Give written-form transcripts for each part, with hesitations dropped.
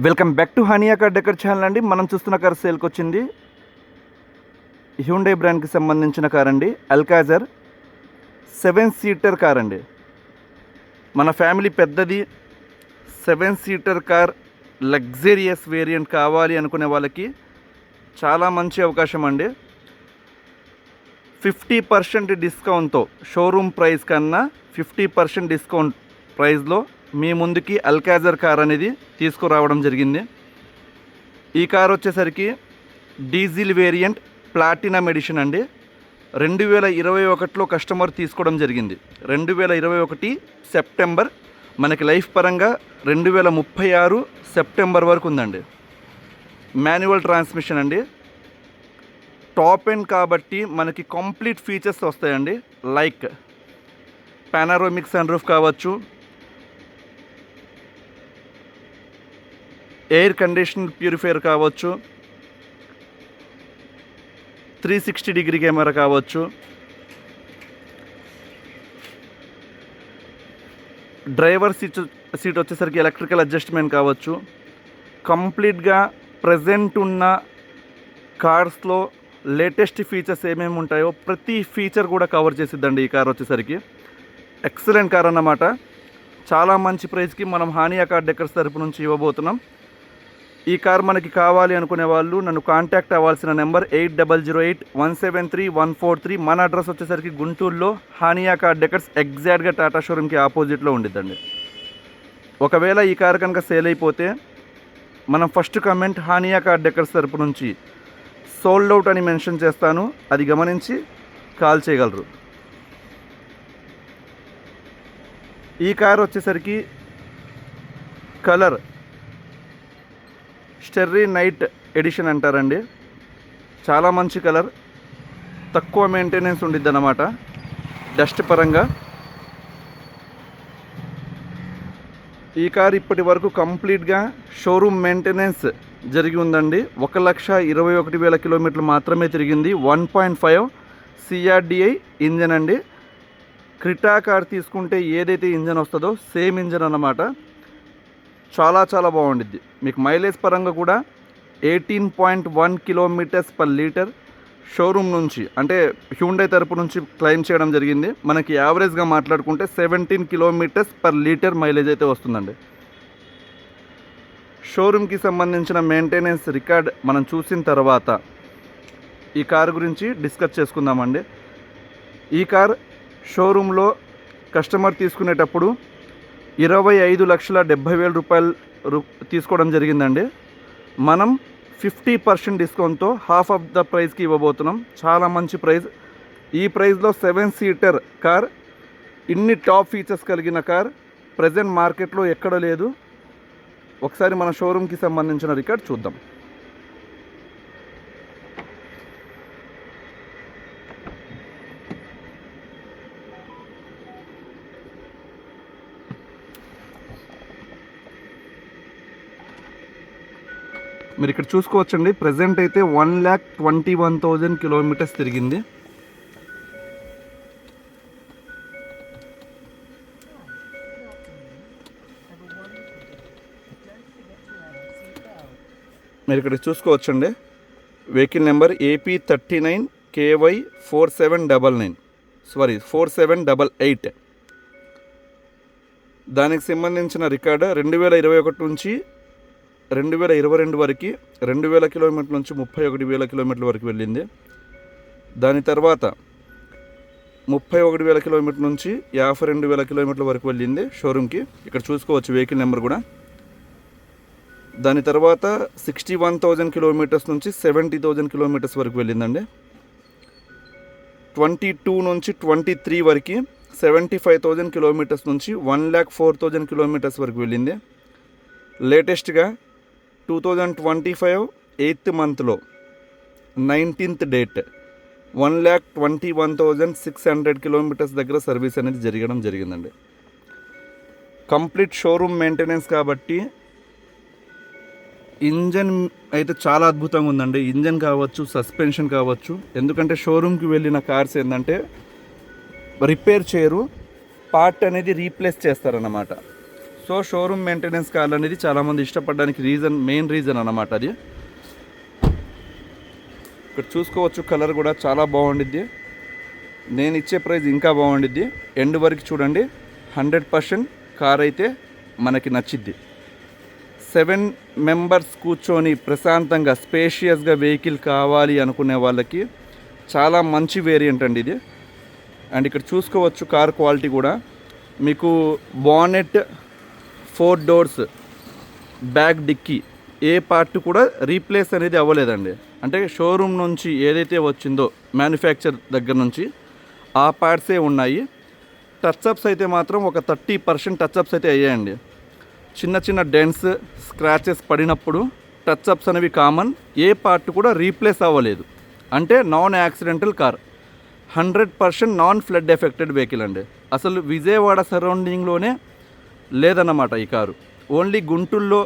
Welcome back to honey car decor channel అండి. మనం చూస్తున్న కార్ సేల్కి వచ్చింది హ్యుండై బ్రాండ్కి సంబంధించిన కార్ అండి. అల్కాజర్ 7 సీటర్ కార్ అండి. మన ఫ్యామిలీ పెద్దది 7 సీటర్ కార్ లగ్జరియస్ వేరియంట్ కావాలి అనుకునే వాళ్ళకి చాలా మంచి అవకాశం అండి. 50% డిస్కౌంట్తో షోరూమ్ ప్రైస్ కన్నా 50% డిస్కౌంట్ ప్రైస్లో మీ ముందుకి అల్కాజర్ కార్ అనేది తీసుకురావడం జరిగింది. ఈ కార్ వచ్చేసరికి డీజిల్ వేరియంట్ ప్లాటినం ఎడిషన్ అండి. 2021లో కస్టమర్ తీసుకోవడం జరిగింది. 2021 సెప్టెంబర్, మనకి లైఫ్ పరంగా 2036 సెప్టెంబర్ వరకు ఉందండి. మాన్యువల్ ట్రాన్స్మిషన్ అండి. టాప్ ఎండ్ కాబట్టి మనకి కంప్లీట్ ఫీచర్స్ వస్తాయండి. లైక్ పానారోమిక్ సన్ రూఫ్ కావచ్చు, ఎయిర్ కండిషన్ ప్యూరిఫైయర్ కావచ్చు, 360 డిగ్రీ కెమెరా కావచ్చు, డ్రైవర్ సీట్ వచ్చేసరికి ఎలక్ట్రికల్ అడ్జస్ట్మెంట్ కావచ్చు. కంప్లీట్గా ప్రజెంట్ ఉన్న కార్స్లో లేటెస్ట్ ఫీచర్స్ ఏమేమి ఉంటాయో ప్రతి ఫీచర్ కూడా కవర్ చేసిద్దండి ఈ కార్ వచ్చేసరికి. ఎక్సలెంట్ కార్ అన్నమాట. చాలా మంచి ప్రైస్కి మనం హానియా కార్ డెకర్స్ తరపు నుంచి ఇవ్వబోతున్నాం. ఈ కార్ మనకి కావాలి అనుకునే వాళ్ళు నన్ను కాంటాక్ట్ అవ్వాల్సిన నెంబర్ 8008173143. మన అడ్రస్ వచ్చేసరికి గుంటూరులో హానియా కార్ డెకర్స్ ఎగ్జాక్ట్గా టాటా షోరూమ్కి ఆపోజిట్లో ఉండిద్దండి. ఒకవేళ ఈ కార్ కనుక సేల్ అయిపోతే మనం first comment Hania car decors తరపు నుంచి సోల్డ్ అవుట్ అని మెన్షన్ చేస్తాను. అది గమనించి కాల్ చేయగలరు. ఈ కార్ వచ్చేసరికి కలర్ స్టెర్రీ నైట్ ఎడిషన్ అంటారండి. చాలా మంచి కలర్, తక్కువ మెయింటెనెన్స్ ఉండిద్ది అన్నమాట డస్ట్ పరంగా. ఈ కార్ ఇప్పటి వరకు కంప్లీట్గా షోరూమ్ మెయింటెనెన్స్ జరిగి ఉందండి. 1,21,000 కిలోమీటర్లు మాత్రమే తిరిగింది. 1.5 CRDI ఇంజన్ అండి. క్రిటా కార్ తీసుకుంటే ఏదైతే ఇంజన్ వస్తుందో సేమ్ ఇంజన్ అన్నమాట. చాలా చాలా బాగుండిద్ది. మీకు మైలేజ్ పరంగా కూడా 18.1 కిలోమీటర్స్ పర్ లీటర్ షోరూమ్ నుంచి, అంటే హ్యుండై తరపు నుంచి క్లెయిమ్ చేయడం జరిగింది. మనకి యావరేజ్గా మాట్లాడుకుంటే 17 కిలోమీటర్స్ పర్ లీటర్ మైలేజ్ అయితే వస్తుందండి. షోరూమ్కి సంబంధించిన మెయింటెనెన్స్ రికార్డ్ మనం చూసిన తర్వాత ఈ కార్ గురించి డిస్కస్ చేసుకుందామండి. ఈ కార్ షోరూంలో కస్టమర్ తీసుకునేటప్పుడు 25,70,000 రూపాయలు తీసుకోవడం జరిగిందండి. మనం 50% డిస్కౌంట్తో హాఫ్ ఆఫ్ ద ప్రైస్కి ఇవ్వబోతున్నాం. చాలా మంచి ప్రైస్. ఈ ప్రైస్లో 7 సీటర్ కార్, ఇన్ని టాప్ ఫీచర్స్ కలిగిన కార్ ప్రజెంట్ మార్కెట్లో ఎక్కడ లేదు. ఒకసారి మన షోరూమ్కి సంబంధించిన రికార్డ్ చూద్దాం. మీరు ఇక్కడ చూసుకోవచ్చండి. ప్రజెంట్ అయితే 1,21,000 కిలోమీటర్స్ తిరిగింది. మీరు ఇక్కడ చూసుకోవచ్చండి. Vehicle number AP39KY4799, 4788. దానికి సంబంధించిన రికార్డు 2021 నుంచి 2022 వరకు 2,000 కిలోమీటర్ల నుంచి 31,000 కిలోమీటర్ల వరకు వెళ్ళింది. దాని తర్వాత 31,000 కిలోమీటర్ల నుంచి 52,000 కిలోమీటర్ల వరకు వెళ్ళింది షోరూమ్కి. ఇక్కడ చూసుకోవచ్చు వెహికల్ నెంబర్ కూడా. దాని తర్వాత 61,000 కిలోమీటర్స్ నుంచి 70,000 కిలోమీటర్స్ వరకు వెళ్ళిందండి. 22 నుంచి 23 వరకు 75,000 కిలోమీటర్స్ నుంచి 1,04,000 కిలోమీటర్స్ వరకు వెళ్ళింది. లేటెస్ట్గా 2025 8th మంత్లో 19th డేట్ 1,21,600 కిలోమీటర్స్ దగ్గర సర్వీస్ అనేది జరిగిందండి. కంప్లీట్ షోరూమ్ మెయింటెనెన్స్ కాబట్టి ఇంజన్ అయితే చాలా అద్భుతంగా ఉందండి. ఇంజన్ కావచ్చు, సస్పెన్షన్ కావచ్చు. ఎందుకంటే షోరూమ్కి వెళ్ళిన కార్స్ ఏంటంటే రిపేర్ చేయరు, పార్ట్ అనేది రీప్లేస్ చేస్తారన్నమాట. సో షోరూమ్ మెయింటెనెన్స్ కార్లు అనేది చాలామంది ఇష్టపడడానికి మెయిన్ రీజన్ అన్నమాట అది. ఇక్కడ చూసుకోవచ్చు, కలర్ కూడా చాలా బాగుండిద్ది. నేను ఇచ్చే ప్రైస్ ఇంకా బాగుండిద్ది. ఎండ్ వరకు చూడండి. 100% కార్ అయితే మనకి నచ్చిద్ది. 7 మెంబర్స్ కూర్చొని ప్రశాంతంగా స్పేషియస్గా వెహికల్ కావాలి అనుకునే వాళ్ళకి చాలా మంచి వేరియంట్ అండి ఇది. అండ్ ఇక్కడ చూసుకోవచ్చు కార్ క్వాలిటీ కూడా. మీకు బానెట్, 4 డోర్స్, బ్యాక్ డిక్కీ ఏ పార్ట్ కూడా రీప్లేస్ అనేది అవ్వలేదండి. అంటే షోరూమ్ నుంచి ఏదైతే వచ్చిందో మ్యానుఫ్యాక్చర్ దగ్గర నుంచి ఆ పార్ట్సే ఉన్నాయి. టచ్అప్స్ అయితే మాత్రం ఒక 30% టచ్అప్స్ అయితే అయ్యాయండి. చిన్న చిన్న డెంట్స్, స్క్రాచెస్ పడినప్పుడు టచ్అప్స్ అనేవి కామన్. ఏ పార్ట్ కూడా రీప్లేస్ అవ్వలేదు. అంటే non accidental car, 100% non flood affected vehicle అండి. అసలు విజయవాడ సరౌండింగ్లోనే లేదన్నమాట ఈ కారు. ఓన్లీ గుంటూరులో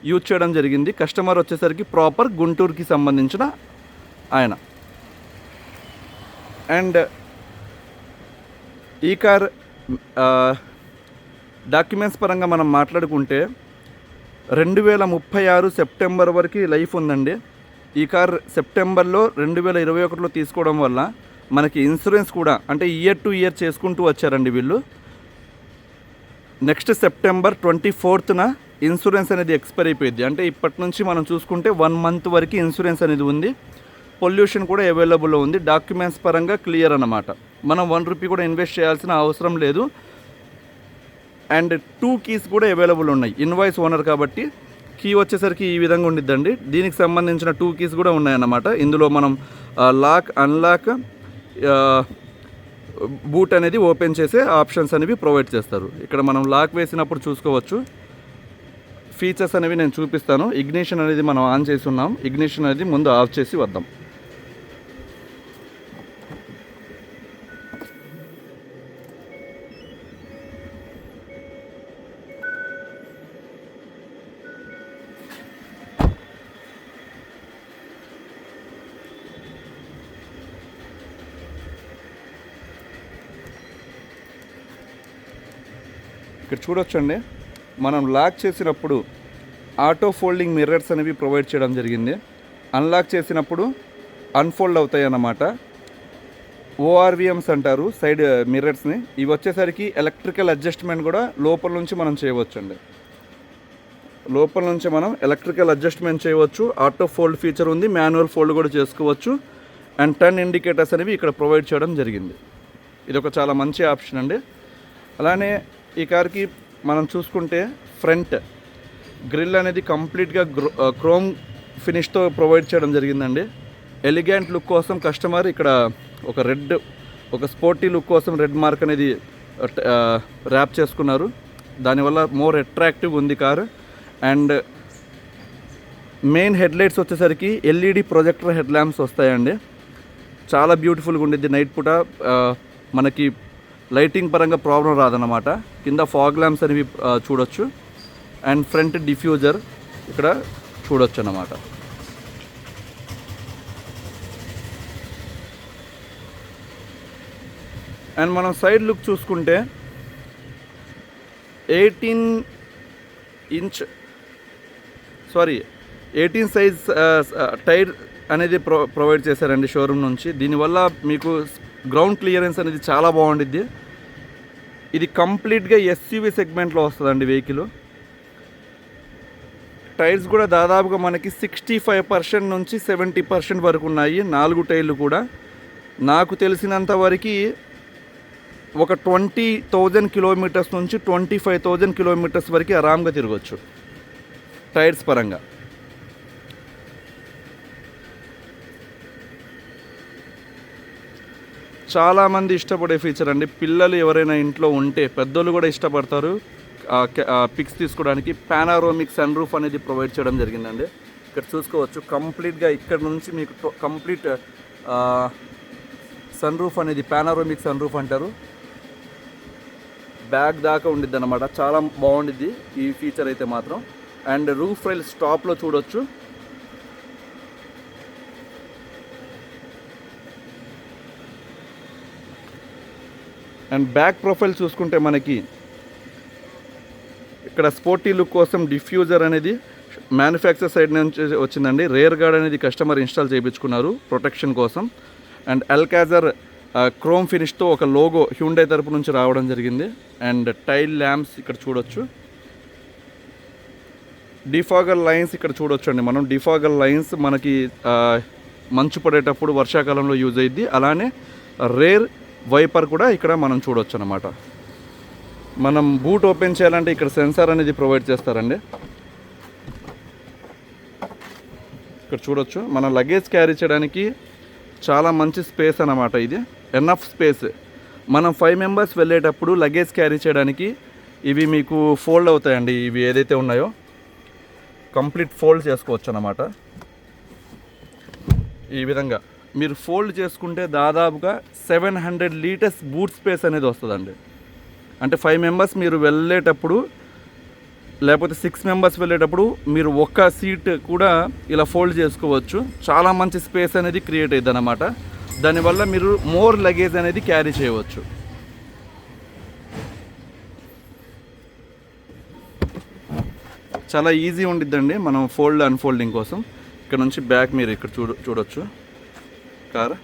యూజ్ చేయడం జరిగింది. కస్టమర్ వచ్చేసరికి ప్రాపర్ గుంటూరుకి సంబంధించిన ఆయన. అండ్ ఈ కార్ డాక్యుమెంట్స్ పరంగా మనం మాట్లాడుకుంటే 2036 సెప్టెంబర్ వరకు లైఫ్ ఉందండి. ఈ కార్ సెప్టెంబర్లో 2021లో తీసుకోవడం వల్ల మనకి ఇన్సూరెన్స్ కూడా అంటే ఇయర్ టు ఇయర్ చేసుకుంటూ వచ్చారండి వీళ్ళు. నెక్స్ట్ సెప్టెంబర్ 24న ఇన్సూరెన్స్ అనేది ఎక్స్పైర్ అయిపోయింది. అంటే ఇప్పటి నుంచి మనం చూసుకుంటే 1 మంత్ వరకు ఇన్సూరెన్స్ అనేది ఉంది. పొల్యూషన్ కూడా అవైలబుల్లో ఉంది. డాక్యుమెంట్స్ పరంగా క్లియర్ అన్నమాట. మనం 1 రూపీ కూడా ఇన్వెస్ట్ చేయాల్సిన అవసరం లేదు. అండ్ 2 కీస్ కూడా అవైలబుల్ ఉన్నాయి. ఇన్వాయిస్ ఓనర్ కాబట్టి కీ వచ్చేసరికి ఈ విధంగా ఉండిద్దండి. దీనికి సంబంధించిన 2 కీస్ కూడా ఉన్నాయన్నమాట. ఇందులో మనం లాక్, అన్లాక్, బూట్ అనేది ఓపెన్ చేసే ఆప్షన్స్ అనేవి ప్రొవైడ్ చేస్తారు. ఇక్కడ మనం లాక్ వేసినప్పుడు చూసుకోవచ్చు. ఫీచర్స్ అనేవి నేను చూపిస్తాను. ఇగ్నిషన్ అనేది మనం ఆన్ చేసి ఉన్నాం. ఇగ్నిషన్ అనేది ముందు ఆఫ్ చేసి వద్దాం. ఇక్కడ చూడొచ్చండి, మనం లాక్ చేసినప్పుడు ఆటో ఫోల్డింగ్ మిర్రర్స్ అనేవి ప్రొవైడ్ చేయడం జరిగింది. అన్లాక్ చేసినప్పుడు అన్ఫోల్డ్ అవుతాయి అన్నమాట. ఓఆర్విఎమ్స్ అంటారు సైడ్ మిర్రర్స్ని. ఇవి వచ్చేసరికి ఎలక్ట్రికల్ అడ్జస్ట్మెంట్ కూడా లోపల నుంచి మనం చేయవచ్చండి. లోపల నుంచి మనం ఎలక్ట్రికల్ అడ్జస్ట్మెంట్ చేయవచ్చు. ఆటో ఫోల్డ్ ఫీచర్ ఉంది, మాన్యువల్ ఫోల్డ్ కూడా చేసుకోవచ్చు. అండ్ టర్న్ ఇండికేటర్స్ అనేవి ఇక్కడ ప్రొవైడ్ చేయడం జరిగింది. ఇది ఒక చాలా మంచి ఆప్షన్ అండి. అలానే ఈ కార్కి మనం చూసుకుంటే ఫ్రంట్ గ్రిల్ అనేది కంప్లీట్గా క్రోమ్ ఫినిష్తో ప్రొవైడ్ చేయడం జరిగిందండి. ఎలిగెంట్ లుక్ కోసం కస్టమర్ ఇక్కడ ఒక స్పోర్టీ లుక్ కోసం రెడ్ మార్క్ అనేది ర్యాప్ చేసుకున్నారు. దానివల్ల మోర్ అట్రాక్టివ్ ఉంది కారు. అండ్ మెయిన్ హెడ్లైట్స్ వచ్చేసరికి ఎల్ఈడి ప్రొజెక్టర్ హెడ్ ల్యాంప్స్ వస్తాయండి. చాలా బ్యూటిఫుల్గా ఉండిద్ది. నైట్ పూట మనకి లైటింగ్ పరంగా ప్రాబ్లం రాదన్నమాట. కింద ఫాగ్ ల్యాంప్స్ అనేవి చూడొచ్చు. అండ్ ఫ్రంట్ డిఫ్యూజర్ ఇక్కడ చూడొచ్చు అన్నమాట. అండ్ మనం సైడ్ లుక్ చూసుకుంటే 18 సైజ్ టైర్ అనేది ప్రొవైడ్ చేశారండి షోరూమ్ నుంచి. దీనివల్ల మీకు గ్రౌండ్ క్లియరెన్స్ అనేది చాలా బాగుండిద్ది. ఇది కంప్లీట్గా ఎస్యూవీ సెగ్మెంట్లో వస్తుందండి వెహికల్. టైర్స్ కూడా దాదాపుగా మనకి 65% నుంచి 70% వరకు ఉన్నాయి. 4 టైర్లు కూడా నాకు తెలిసినంత వరకు ఒక 20,000 కిలోమీటర్స్ నుంచి 25,000 కిలోమీటర్స్ వరకు ఆరాంగా తిరగచ్చు టైర్స్ పరంగా. చాలామంది ఇష్టపడే ఫీచర్ అండి. పిల్లలు ఎవరైనా ఇంట్లో ఉంటే పెద్దోళ్ళు కూడా ఇష్టపడతారు పిక్స్ తీసుకోవడానికి. పానారోమిక్ సన్ రూఫ్ అనేది ప్రొవైడ్ చేయడం జరిగిందండి. ఇక్కడ చూసుకోవచ్చు కంప్లీట్గా ఇక్కడ నుంచి మీకు కంప్లీట్ సన్ రూఫ్ అనేది పానారోమిక్ సన్ రూఫ్ అంటారు. బ్యాక్ దాకా ఉండిద్ది అన్నమాట. చాలా బాగుండిద్ది ఈ ఫీచర్ అయితే మాత్రం. అండ్ రూఫ్ రైల్ స్టాప్లో చూడొచ్చు. అండ్ బ్యాక్ ప్రొఫైల్ చూసుకుంటే మనకి ఇక్కడ స్పోర్టీ లుక్ కోసం డిఫ్యూజర్ అనేది మ్యానుఫ్యాక్చర్ సైడ్ నుంచి వచ్చిందండి. రేర్ గార్డ్ అనేది కస్టమర్ ఇన్స్టాల్ చేయించుకున్నారు ప్రొటెక్షన్ కోసం. అండ్ అల్కాజర్ క్రోమ్ ఫినిష్తో ఒక లోగో హ్యుండై తరపు నుంచి రావడం జరిగింది. అండ్ టైల్ ల్యాంప్స్ ఇక్కడ చూడొచ్చు. డిఫాగర్ లైన్స్ ఇక్కడ చూడొచ్చు అండి. మనం డిఫాగర్ లైన్స్ మనకి మంచు పడేటప్పుడు వర్షాకాలంలో యూజ్ అయ్యిద్ది. అలానే రేర్ వైపర్ కూడా ఇక్కడ మనం చూడొచ్చు అన్నమాట. మనం బూట్ ఓపెన్ చేయాలంటే ఇక్కడ సెన్సార్ అనేది ప్రొవైడ్ చేస్తారండి. ఇక్కడ చూడొచ్చు, మన లగేజ్ క్యారీ చేయడానికి చాలా మంచి స్పేస్ అన్నమాట. ఇది ఎనఫ్ స్పేస్. మనం 5 మెంబర్స్ వెళ్ళేటప్పుడు లగేజ్ క్యారీ చేయడానికి ఇవి మీకు ఫోల్డ్ అవుతాయండి. ఇవి ఏదైతే ఉన్నాయో కంప్లీట్ ఫోల్డ్ చేసుకోవచ్చు అన్నమాట. ఈ విధంగా మీరు ఫోల్డ్ చేసుకుంటే దాదాపుగా 700 లీటర్స్ బూట్ స్పేస్ అనేది వస్తుందండి. అంటే 5 మెంబర్స్ మీరు వెళ్ళేటప్పుడు, లేకపోతే 6 మెంబర్స్ వెళ్ళేటప్పుడు మీరు ఒక్క సీట్ కూడా ఇలా ఫోల్డ్ చేసుకోవచ్చు. చాలా మంచి స్పేస్ అనేది క్రియేట్ అయ్యింది అన్నమాట. దానివల్ల మీరు మోర్ లగేజ్ అనేది క్యారీ చేయవచ్చు. చాలా ఈజీ ఉండిద్దండి మనం ఫోల్డ్ అన్ఫోల్డింగ్ కోసం. ఇక్కడ నుంచి బ్యాక్ మీరు ఇక్కడ చూడొచ్చు కార్.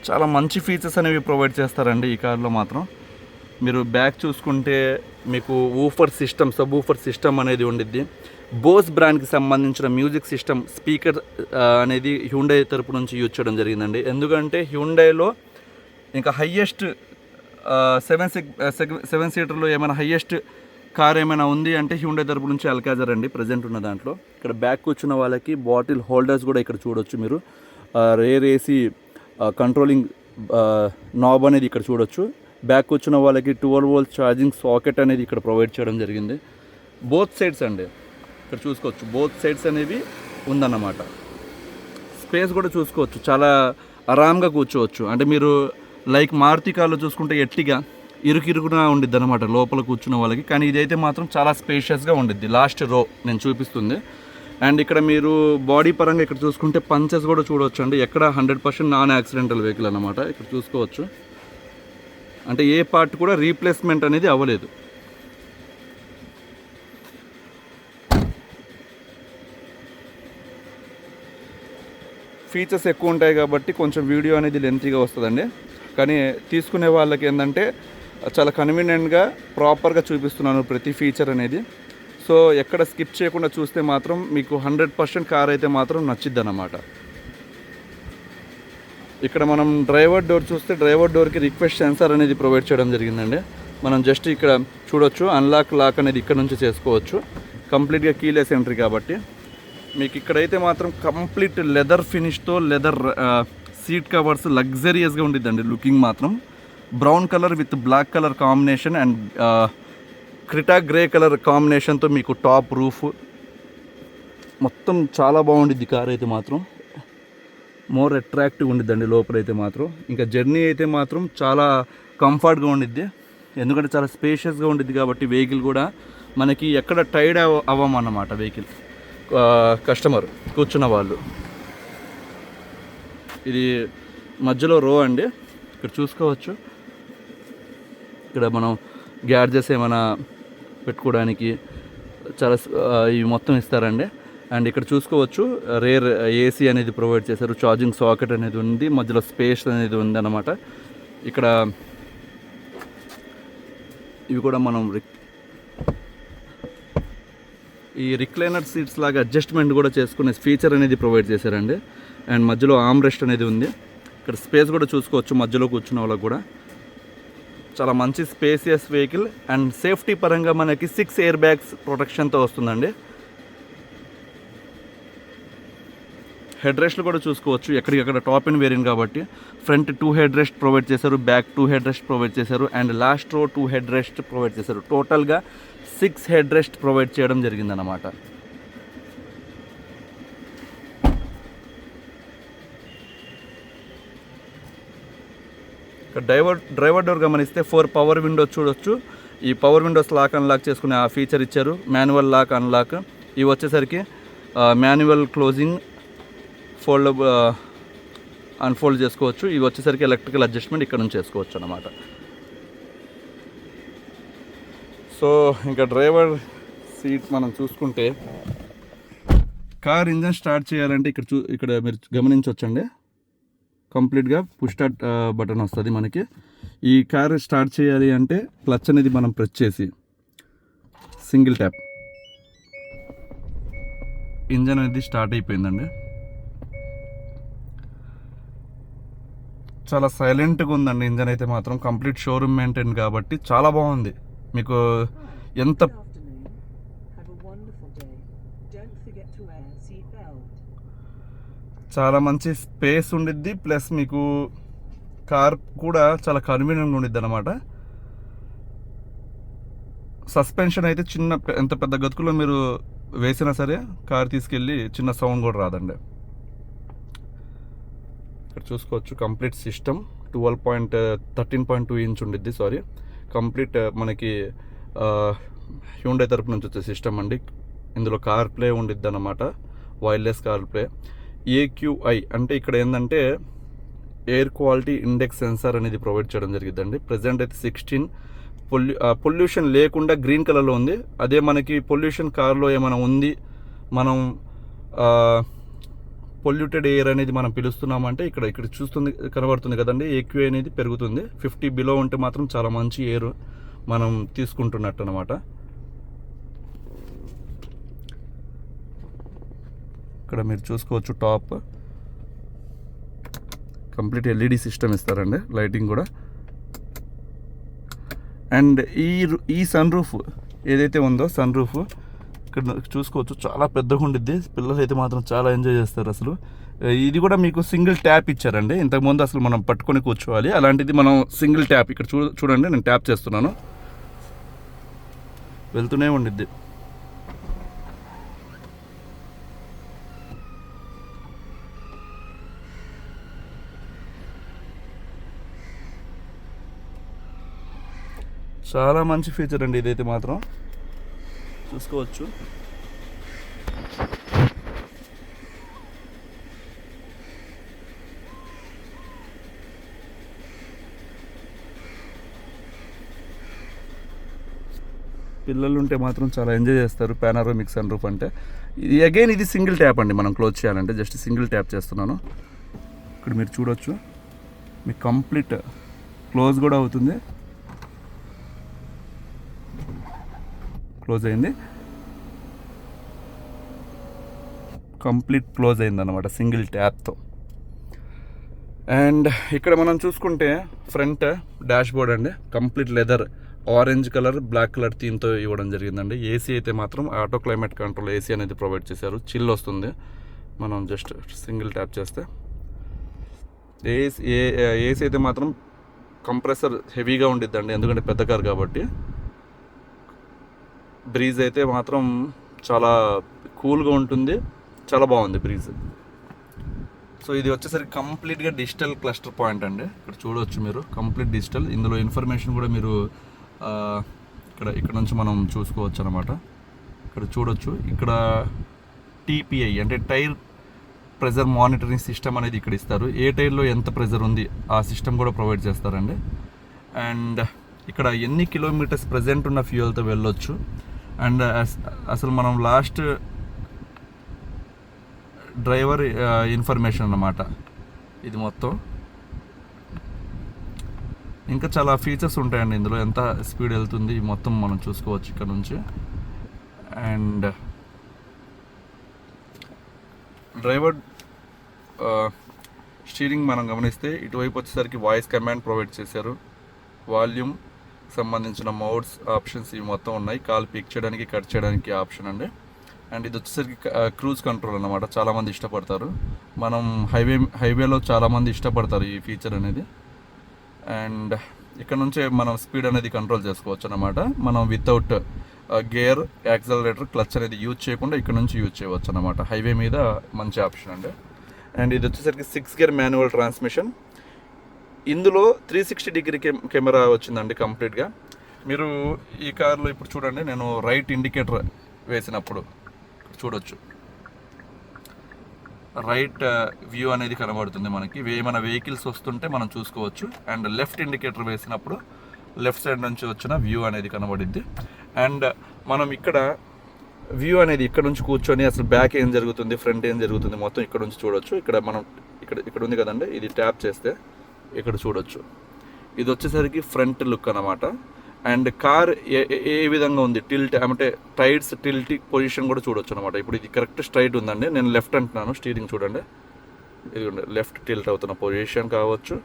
చాలా మంచి ఫీచర్స్ అనేవి ప్రొవైడ్ చేస్తారండి ఈ కార్లో మాత్రం. మీరు బ్యాక్ చూసుకుంటే మీకు woofer system, sub woofer system అనేది ఉండిద్ది. బోస్ బ్రాండ్కి సంబంధించిన మ్యూజిక్ సిస్టమ్ స్పీకర్ అనేది హ్యుండై తరపు నుంచి యూజ్ చేయడం జరిగిందండి. ఎందుకంటే హ్యుండైలో ఇంకా హయ్యెస్ట్ 7 సీటర్లో ఏమైనా హయ్యెస్ట్ కార్ ఏమైనా ఉంది అంటే హ్యుండై తరపు నుంచి అల్కాజర్ అండి ప్రజెంట్ ఉన్న దాంట్లో. ఇక్కడ బ్యాక్ కూర్చున్న వాళ్ళకి బాటిల్ హోల్డర్స్ కూడా ఇక్కడ చూడొచ్చు మీరు. రేర్ ఏసీ కంట్రోలింగ్ నాబ్ అనేది ఇక్కడ చూడొచ్చు. బ్యాక్ కూర్చున్న వాళ్ళకి 12 వోల్ట్ ఛార్జింగ్ సాకెట్ అనేది ఇక్కడ ప్రొవైడ్ చేయడం జరిగింది. బోత్ సైడ్స్ అండి ఇక్కడ చూసుకోవచ్చు, బోత్ సైడ్స్ అనేవి ఉందన్నమాట. స్పేస్ కూడా చూసుకోవచ్చు, చాలా ఆరాంగా కూర్చోవచ్చు. అంటే మీరు లైక్ మారుతి కార్లో చూసుకుంటే ఎట్టిగా ఇరుకున ఉండిద్ది అనమాట లోపల కూర్చున్న వాళ్ళకి. కానీ ఇదైతే మాత్రం చాలా స్పేషియస్గా ఉండిద్ది. లాస్ట్ రో నేను చూపిస్తుంది. అండ్ ఇక్కడ మీరు బాడీ పరంగా ఇక్కడ చూసుకుంటే పంచెస్ కూడా చూడవచ్చు అండి. ఎక్కడ 100% నాన్ యాక్సిడెంటల్ వెహికల్ అన్నమాట. ఇక్కడ చూసుకోవచ్చు, అంటే ఏ పార్ట్ కూడా రీప్లేస్మెంట్ అనేది అవ్వలేదు. ఫీచర్స్ ఎక్కువ ఉంటాయి కాబట్టి కొంచెం వీడియో అనేది లెంతీగా వస్తుందండి. కానీ తీసుకునే వాళ్ళకి ఏంటంటే చాలా కన్వీనియంట్గా ప్రాపర్గా చూపిస్తున్నాను ప్రతి ఫీచర్ అనేది. సో ఎక్కడ స్కిప్ చేయకుండా చూస్తే మాత్రం మీకు 100% కార్ అయితే మాత్రం నచ్చిద్ది అన్నమాట. ఇక్కడ మనం డ్రైవర్ డోర్ చూస్తే డ్రైవర్ డోర్కి రిక్వెస్ట్ సెన్సార్ అనేది ప్రొవైడ్ చేయడం జరిగిందండి. మనం జస్ట్ ఇక్కడ చూడొచ్చు, అన్లాక్ లాక్ అనేది ఇక్కడ నుంచి చేసుకోవచ్చు. కంప్లీట్గా కీలెస్ ఎంట్రీ కాబట్టి. మీకు ఇక్కడైతే మాత్రం కంప్లీట్ లెదర్ ఫినిష్తో లెదర్ సీట్ కవర్స్ లగ్జరియస్గా ఉండిద్దండి. లుకింగ్ మాత్రం brown colour with black colour combination and క్రిటా గ్రే కలర్ కాంబినేషన్తో మీకు టాప్ రూఫ్ మొత్తం చాలా బాగుండిద్ది. కార్ అయితే మాత్రం మోర్ అట్రాక్టివ్ ఉండిద్దండి లోపలైతే మాత్రం. ఇంకా జర్నీ అయితే మాత్రం చాలా కంఫర్ట్గా ఉండిద్ది. ఎందుకంటే చాలా స్పేషియస్గా ఉండిద్ది కాబట్టి వెహికల్ కూడా మనకి ఎక్కడ టైర్డ్ అవ్వమన్నమాట. వెహికల్ కస్టమర్ కూర్చున్న వాళ్ళు. ఇది మధ్యలో రో అండి, ఇక్కడ చూసుకోవచ్చు. ఇక్కడ మనం గ్యాడ్జెస్ ఏమైనా పెట్టుకోవడానికి చాలా ఇవి మొత్తం ఇస్తారండి. అండ్ ఇక్కడ చూసుకోవచ్చు రేర్ ఏసీ అనేది ప్రొవైడ్ చేశారు. ఛార్జింగ్ సాకెట్ అనేది ఉంది, మధ్యలో స్పేస్ అనేది ఉంది అన్నమాట. ఇక్కడ ఇవి కూడా మనం ఈ రిక్లైనర్ సీట్స్ లాగా అడ్జస్ట్మెంట్ కూడా చేసుకునే ఫీచర్ అనేది ప్రొవైడ్ చేశారండి. అండ్ మధ్యలో ఆర్మ్ రెస్ట్ అనేది ఉంది. ఇక్కడ స్పేస్ కూడా చూసుకోవచ్చు మధ్యలో కూర్చున్న వాళ్ళకి కూడా. చాలా మంచి స్పేసియస్ వెహికల్. అండ్ సేఫ్టీ పరంగా మనకి 6 ఎయిర్ బ్యాగ్స్ ప్రొటెక్షన్తో వస్తుందండి. హెడ్ రెస్ట్లు కూడా చూసుకోవచ్చు, ఎక్కడికక్కడ టాప్ అండ్ వేరియంట్ కాబట్టి. ఫ్రంట్ 2 హెడ్ రెస్ట్ ప్రొవైడ్ చేశారు, బ్యాక్ 2 హెడ్ రెస్ట్ ప్రొవైడ్ చేశారు, అండ్ లాస్ట్ రో 2 హెడ్ రెస్ట్ ప్రొవైడ్ చేశారు. టోటల్గా 6 హెడ్ రెస్ట్ ప్రొవైడ్ చేయడం జరిగిందన్నమాట. డ్రైవర్ డోర్ గమనిస్తే 4 పవర్ విండోస్ చూడొచ్చు. ఈ పవర్ విండోస్ లాక్ అన్లాక్ చేసుకునే ఆ ఫీచర్ ఇచ్చారు. Manual lock unlock. ఇవి వచ్చేసరికి మాన్యువల్ క్లోజింగ్, అన్ఫోల్డ్ చేసుకోవచ్చు. ఇవి వచ్చేసరికి ఎలక్ట్రికల్ అడ్జస్ట్మెంట్ ఇక్కడ నుంచి చేసుకోవచ్చు అన్నమాట. సో ఇంకా డ్రైవర్ సీట్ మనం చూసుకుంటే కార్ ఇంజన్ స్టార్ట్ చేయాలంటే ఇక్కడ మీరు గమనించవచ్చండి, కంప్లీట్గా పుష్ స్టార్ట్ బటన్ వస్తుంది మనకి. ఈ కార్ స్టార్ట్ చేయాలి అంటే క్లచ్ అనేది మనం ప్రెస్ చేసి సింగిల్ ట్యాప్ ఇంజన్ అనేది స్టార్ట్ అయిపోయిందండి. చాలా సైలెంట్గా ఉందండి ఇంజన్ అయితే మాత్రం. కంప్లీట్ షోరూమ్ మెయింటైన్ కాబట్టి చాలా బాగుంది. మీకు ఎంత చాలా మంచి స్పేస్ ఉండిద్ది, ప్లస్ మీకు కార్ కూడా చాలా కన్వీనియంట్గా ఉండిద్ది అనమాట. సస్పెన్షన్ అయితే ఎంత పెద్ద గతుకులో మీరు వేసినా సరే కార్ తీసుకెళ్ళి చిన్న సౌండ్ కూడా రాదండి. ఇక్కడ చూసుకోవచ్చు కంప్లీట్ సిస్టమ్ 13.2 ఇంచ్ ఉండిద్ది. కంప్లీట్ మనకి హ్యూండై తరపు నుంచి వచ్చే సిస్టమ్ అండి. ఇందులో కార్ ప్లే ఉండిద్ది అన్నమాట, వైర్లెస్ కార్ ప్లే. AQI అంటే ఇక్కడ ఏంటంటే ఎయిర్ క్వాలిటీ ఇండెక్స్ సెన్సార్ అనేది ప్రొవైడ్ చేయడం జరిగిద్దండి. ప్రజెంట్ అయితే 16 పొల్యూషన్ లేకుండా గ్రీన్ కలర్లో ఉంది. అదే మనకి పొల్యూషన్ కార్లో ఏమైనా ఉంది, మనం పొల్యూటెడ్ ఎయిర్ అనేది మనం పిలుస్తున్నామంటే ఇక్కడ కనబడుతుంది కదండి, AQI అనేది పెరుగుతుంది. 50 బిలో ఉంటే మాత్రం చాలా మంచి ఎయిర్ మనం తీసుకుంటున్నట్టు అనమాట. ఇక్కడ మీరు చూసుకోవచ్చు టాప్ కంప్లీట్ LED సిస్టమ్ ఇస్తారండి, లైటింగ్ కూడా. అండ్ ఈ సన్ రూఫ్ ఏదైతే ఉందో సన్ రూఫ్ ఇక్కడ చూసుకోవచ్చు చాలా పెద్దగా ఉండిద్ది. పిల్లలు అయితే మాత్రం చాలా ఎంజాయ్ చేస్తారు అసలు. ఇది కూడా మీకు సింగిల్ ట్యాప్ ఇచ్చారండి. ఇంతకుముందు అసలు మనం పట్టుకొని కూర్చోవాలి, అలాంటిది మనం సింగిల్ ట్యాప్. ఇక్కడ చూడండి నేను ట్యాప్ చేస్తున్నాను, వెళ్తూనే ఉండిద్ది. చాలా మంచి ఫీచర్ అండి ఇదైతే మాత్రం చూసుకోవచ్చు. పిల్లలు ఉంటే మాత్రం చాలా ఎంజాయ్ చేస్తారు పానోరామిక్ సన్ రూఫ్ అంటే. ఇది సింగిల్ ట్యాప్ అండి, మనం క్లోజ్ చేయాలంటే జస్ట్ సింగిల్ ట్యాప్ చేస్తున్నాను. ఇక్కడ మీరు చూడొచ్చు, మీకు కంప్లీట్ క్లోజ్ కూడా అవుతుంది. క్లోజ్ అయింది, కంప్లీట్ క్లోజ్ అయిందన్నమాట సింగిల్ ట్యాప్తో. అండ్ ఇక్కడ మనం చూసుకుంటే ఫ్రంట్ డాష్ బోర్డ్ అండి, complete leather orange colour black colour థీమ్తో ఇవ్వడం జరిగిందండి. AC అయితే మాత్రం ఆటో క్లైమేట్ కంట్రోల్ AC అనేది ప్రొవైడ్ చేశారు, చిల్ వస్తుంది. మనం జస్ట్ సింగిల్ ట్యాప్ చేస్తే AC అయితే మాత్రం కంప్రెసర్ హెవీగా ఉండిద్దండి, ఎందుకంటే పెద్ద కార్ కాబట్టి. బ్రీజ్ అయితే మాత్రం చాలా కూల్గా ఉంటుంది, చాలా బాగుంది బ్రీజ్. సో ఇది వచ్చేసరికి కంప్లీట్గా డిజిటల్ క్లస్టర్ పాయింట్ అండి. ఇక్కడ చూడవచ్చు మీరు కంప్లీట్ డిజిటల్. ఇందులో ఇన్ఫర్మేషన్ కూడా మీరు ఇక్కడ నుంచి మనం చూసుకోవచ్చు అనమాట. ఇక్కడ చూడొచ్చు, ఇక్కడ TPI అంటే టైర్ ప్రెజర్ మానిటరింగ్ సిస్టమ్ అనేది ఇక్కడ ఇస్తారు. ఏ టైర్లో ఎంత ప్రెజర్ ఉంది ఆ సిస్టమ్ కూడా ప్రొవైడ్ చేస్తారండి. అండ్ ఇక్కడ ఎన్ని కిలోమీటర్స్ ప్రజెంట్ ఉన్న ఫ్యూయల్తో వెళ్ళొచ్చు. అండ్ అసలు మనం లాస్ట్ డ్రైవర్ ఇన్ఫర్మేషన్ అన్నమాట ఇది మొత్తం. ఇంకా చాలా ఫీచర్స్ ఉంటాయండి ఇందులో, ఎంత స్పీడ్ వెళ్తుంది మొత్తం మనం చూసుకోవచ్చు ఇక్కడ నుంచి. అండ్ డ్రైవర్ స్టీరింగ్ మనం గమనిస్తే ఇటువైపు వచ్చేసరికి వాయిస్ కమాండ్ ప్రొవైడ్ చేశారు. వాల్యూమ్ సంబంధించిన మోడ్స్ ఆప్షన్స్ ఇవి మొత్తం ఉన్నాయి. కాల్ పిక్ చేయడానికి కట్ చేయడానికి ఆప్షన్ అండి. అండ్ ఇది వచ్చేసరికి క్రూజ్ కంట్రోల్ అన్నమాట, చాలామంది ఇష్టపడతారు. మనం హైవేలో చాలామంది ఇష్టపడతారు ఈ ఫీచర్ అనేది. అండ్ ఇక్కడ నుంచే మనం స్పీడ్ అనేది కంట్రోల్ చేసుకోవచ్చు అన్నమాట. మనం వితౌట్ గేర్ యాక్సలరేటర్ క్లచ్ అనేది యూజ్ చేయకుండా ఇక్కడ నుంచి యూజ్ చేయవచ్చు అన్నమాట. హైవే మీద మంచి ఆప్షన్ అండి. అండ్ ఇది వచ్చేసరికి 6 గేర్ మాన్యువల్ ట్రాన్స్మిషన్. ఇందులో 360 డిగ్రీ కెమెరా వచ్చిందండి కంప్లీట్గా. మీరు ఈ కార్లో ఇప్పుడు చూడండి, నేను రైట్ ఇండికేటర్ వేసినప్పుడు చూడొచ్చు రైట్ వ్యూ అనేది కనబడుతుంది మనకి. ఏమైనా వెహికల్స్ వస్తుంటే మనం చూసుకోవచ్చు. అండ్ లెఫ్ట్ ఇండికేటర్ వేసినప్పుడు లెఫ్ట్ సైడ్ నుంచి వచ్చిన వ్యూ అనేది కనబడిద్ది. అండ్ మనం ఇక్కడ వ్యూ అనేది ఇక్కడ నుంచి కూర్చొని అసలు బ్యాక్ ఏం జరుగుతుంది, ఫ్రంట్ ఏం జరుగుతుంది మొత్తం ఇక్కడ నుంచి చూడొచ్చు. ఇక్కడ మనం ఇక్కడ ఉంది కదండి, ఇది ట్యాప్ చేస్తే ఇక్కడ చూడొచ్చు. ఇది వచ్చేసరికి ఫ్రంట్ లుక్ అన్నమాట. అండ్ కార్ ఏ విధంగా ఉంది, టిల్ట్ అంటే టైర్స్ టిల్ట్ పొజిషన్ కూడా చూడొచ్చు అనమాట. ఇప్పుడు ఇది కరెక్ట్ స్ట్రైట్ ఉందండి, నేను లెఫ్ట్ అంటున్నాను. స్టీరింగ్ చూడండి, ఇది లెఫ్ట్ టిల్ట్ అవుతున్న పొజిషన్ కావచ్చు.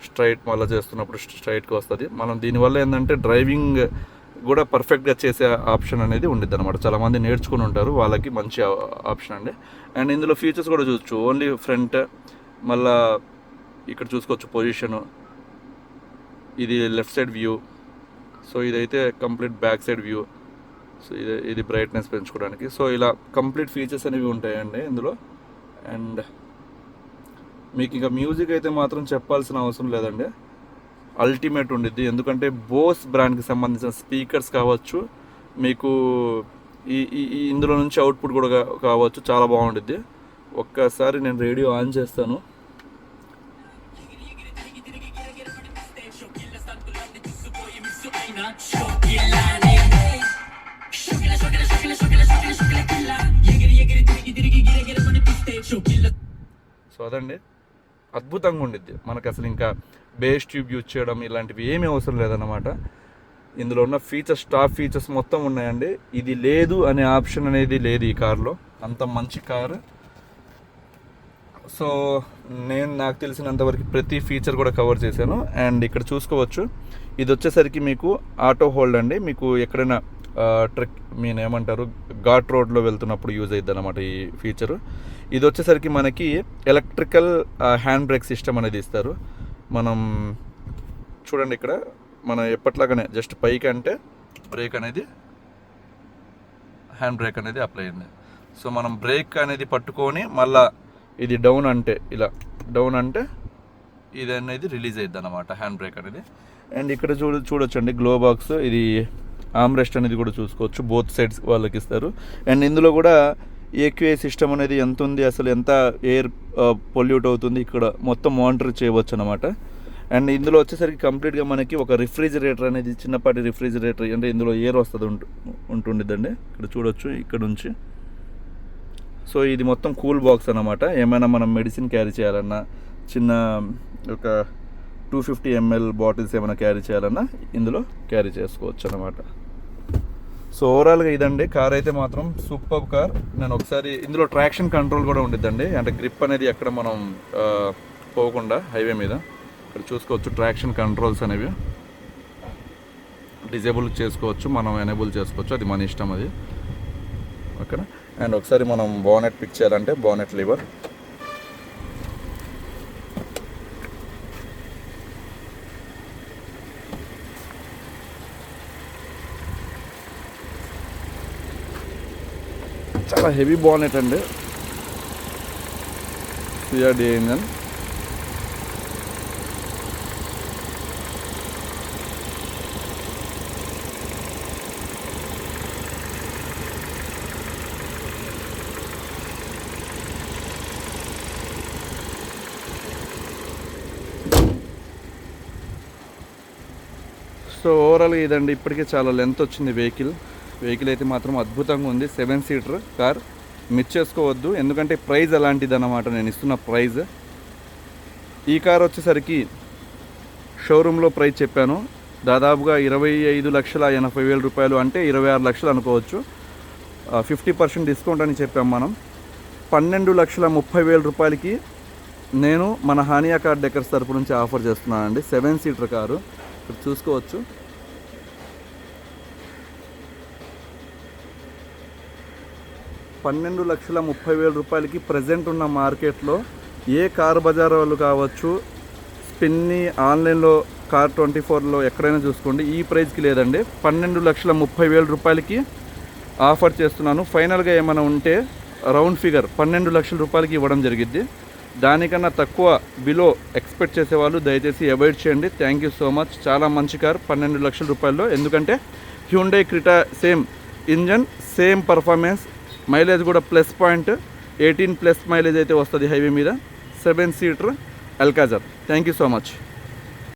స్ట్రైట్ మళ్ళీ చేస్తున్నప్పుడు స్ట్రైట్కి వస్తుంది. మనం దీనివల్ల ఏంటంటే డ్రైవింగ్ కూడా పర్ఫెక్ట్గా చేసే ఆప్షన్ అనేది ఉండిద్ది అనమాట. చాలామంది నేర్చుకుని ఉంటారు, వాళ్ళకి మంచి ఆప్షన్ అండి. అండ్ ఇందులో ఫీచర్స్ కూడా చూడొచ్చు. ఓన్లీ ఫ్రంట్, మళ్ళా ఇక్కడ చూసుకోవచ్చు పొజిషను, ఇది లెఫ్ట్ సైడ్ వ్యూ. సో ఇదైతే complete back side view. So ఇది బ్రైట్నెస్ పెంచుకోవడానికి. సో ఇలా కంప్లీట్ ఫీచర్స్ అనేవి ఉంటాయండి ఇందులో. అండ్ మీకు ఇంకా మ్యూజిక్ అయితే మాత్రం చెప్పాల్సిన అవసరం లేదండి, అల్టిమేట్ ఉండిద్ది. ఎందుకంటే బోస్ బ్రాండ్కి సంబంధించిన స్పీకర్స్ కావచ్చు, మీకు ఈ ఇందులో నుంచి అవుట్పుట్ కూడా కావచ్చు, చాలా బాగుండిద్ది. ఒక్కసారి నేను రేడియో ఆన్ చేస్తాను. సో అదండి, అద్భుతంగా ఉండిద్ది. మనకు అసలు ఇంకా బేస్ ట్యూబ్ యూజ్ చేయడం ఇలాంటివి ఏమీ అవసరం లేదన్నమాట. ఇందులో ఉన్న ఫీచర్స్, టాప్ ఫీచర్స్ మొత్తం ఉన్నాయండి. ఇది లేదు అనే ఆప్షన్ అనేది లేదు ఈ కార్లో, అంత మంచి కారు. సో నాకు తెలిసినంతవరకు ప్రతి ఫీచర్ కూడా కవర్ చేశాను. అండ్ ఇక్కడ చూసుకోవచ్చు, ఇది వచ్చేసరికి మీకు ఆటో హోల్డ్ అండి. మీకు ఎక్కడైనా ట్రక్ ఏమంటారు ఘాట్ రోడ్లో వెళ్తున్నప్పుడు యూజ్ అవుతుంది అనమాట ఈ ఫీచరు. ఇది వచ్చేసరికి మనకి ఎలక్ట్రికల్ హ్యాండ్ బ్రేక్ సిస్టమ్ అనేది ఇస్తారు. మనం చూడండి, ఇక్కడ మనం ఎప్పట్లాగానే జస్ట్ పైకి అంటే బ్రేక్ అనేది, హ్యాండ్ బ్రేక్ అనేది అప్లై అయింది. సో మనం బ్రేక్ అనేది పట్టుకొని మళ్ళీ ఇది డౌన్ అంటే, ఇలా డౌన్ అంటే ఇది అనేది రిలీజ్ అయ్యిద్ది అనమాట, హ్యాండ్ బ్రేక్ అనేది. అండ్ ఇక్కడ చూడొచ్చండి గ్లో బాక్స్, ఇది ఆమ్రెస్ట్ అనేది కూడా చూసుకోవచ్చు, బోత్ సైడ్స్ వాళ్ళకి ఇస్తారు. అండ్ ఇందులో కూడా ఏక్యూఐ సిస్టమ్ అనేది ఎంత ఉంది, అసలు ఎంత ఎయిర్ పొల్యూట్ అవుతుంది ఇక్కడ మొత్తం మానిటర్ చేయవచ్చు అనమాట. అండ్ ఇందులో వచ్చేసరికి కంప్లీట్గా మనకి ఒక రిఫ్రిజిరేటర్ అనేది, చిన్నపాటి రిఫ్రిజిరేటర్, అంటే ఇందులో ఎయిర్ వస్తుంది ఉంటుండిద్దండి. ఇక్కడ చూడొచ్చు ఇక్కడ నుంచి. సో ఇది మొత్తం కూల్ బాక్స్ అనమాట. ఏమైనా మనం మెడిసిన్ క్యారీ చేయాలన్నా, చిన్న ఒక 250 ml బాటిల్స్ ఏమైనా క్యారీ చేయాలన్నా ఇందులో క్యారీ చేసుకోవచ్చు అనమాట. సో ఓవరాల్గా ఇదండి, కార్ అయితే మాత్రం సూపర్ కార్. నేను ఒకసారి ఇందులో ట్రాక్షన్ కంట్రోల్ కూడా ఉండిద్దండి, అంటే గ్రిప్ అనేది ఎక్కడ మనం పోకుండా హైవే మీద. ఇక్కడ చూసుకోవచ్చు ట్రాక్షన్ కంట్రోల్స్ అనేవి డిజేబుల్ చేసుకోవచ్చు, మనం ఎనేబుల్ చేసుకోవచ్చు, అది మన ఇష్టం అది. ఓకేనా. అండ్ ఒకసారి మనం బోనెట్ పిక్ చేయాలంటే బోనెట్ లివర్, చాలా హెవీ బోనెట్ అండి, సిఆర్డి ఇంజన్. సో ఓవరాల్గా ఇదండి, ఇప్పటికే చాలా లెంత్ వచ్చింది వెహికల్ అయితే మాత్రం అద్భుతంగా ఉంది. 7 సీటర్ కార్, మిస్ చేసుకోవద్దు, ఎందుకంటే ప్రైస్ అలాంటిది అన్నమాట. నేను ఇస్తున్న ప్రైజ్, ఈ కార్ వచ్చేసరికి షోరూంలో ప్రైస్ చెప్పాను, దాదాపుగా 25,80,000 రూపాయలు, అంటే 26 లక్షలు అనుకోవచ్చు. 50% డిస్కౌంట్ అని చెప్పాం మనం. 12,30,000 రూపాయలకి నేను మన హానియా కార్ డెకర్స్ తరపు నుంచి ఆఫర్ చేస్తున్నానండి. 7 సీటర్ కారు ఇక్కడ చూసుకోవచ్చు. ₹12,30,000 ప్రజెంట్ ఉన్న మార్కెట్లో ఏ కార్ బజార్ వాళ్ళు కావచ్చు, స్పిన్ని, ఆన్లైన్లో Car24లో ఎక్కడైనా చూసుకోండి, ఈ ప్రైస్కి లేదండి. ₹12,30,000 ఆఫర్ చేస్తున్నాను. ఫైనల్గా ఏమైనా ఉంటే రౌండ్ ఫిగర్ ₹12,00,000 ఇవ్వడం జరిగిద్ది. దానికన్నా తక్కువ బిలో ఎక్స్పెక్ట్ చేసేవాళ్ళు దయచేసి అవాయిడ్ చేయండి. Thank you so much. చాలా మంచి కార్ ₹12,00,000, ఎందుకంటే Hyundai Creta same engine, same performance, mileage కూడా ప్లస్ పాయింట్. 18+ మైలేజ్ అయితే వస్తుంది హైవే మీద. 7 seater అల్కాజర్. Thank you so much.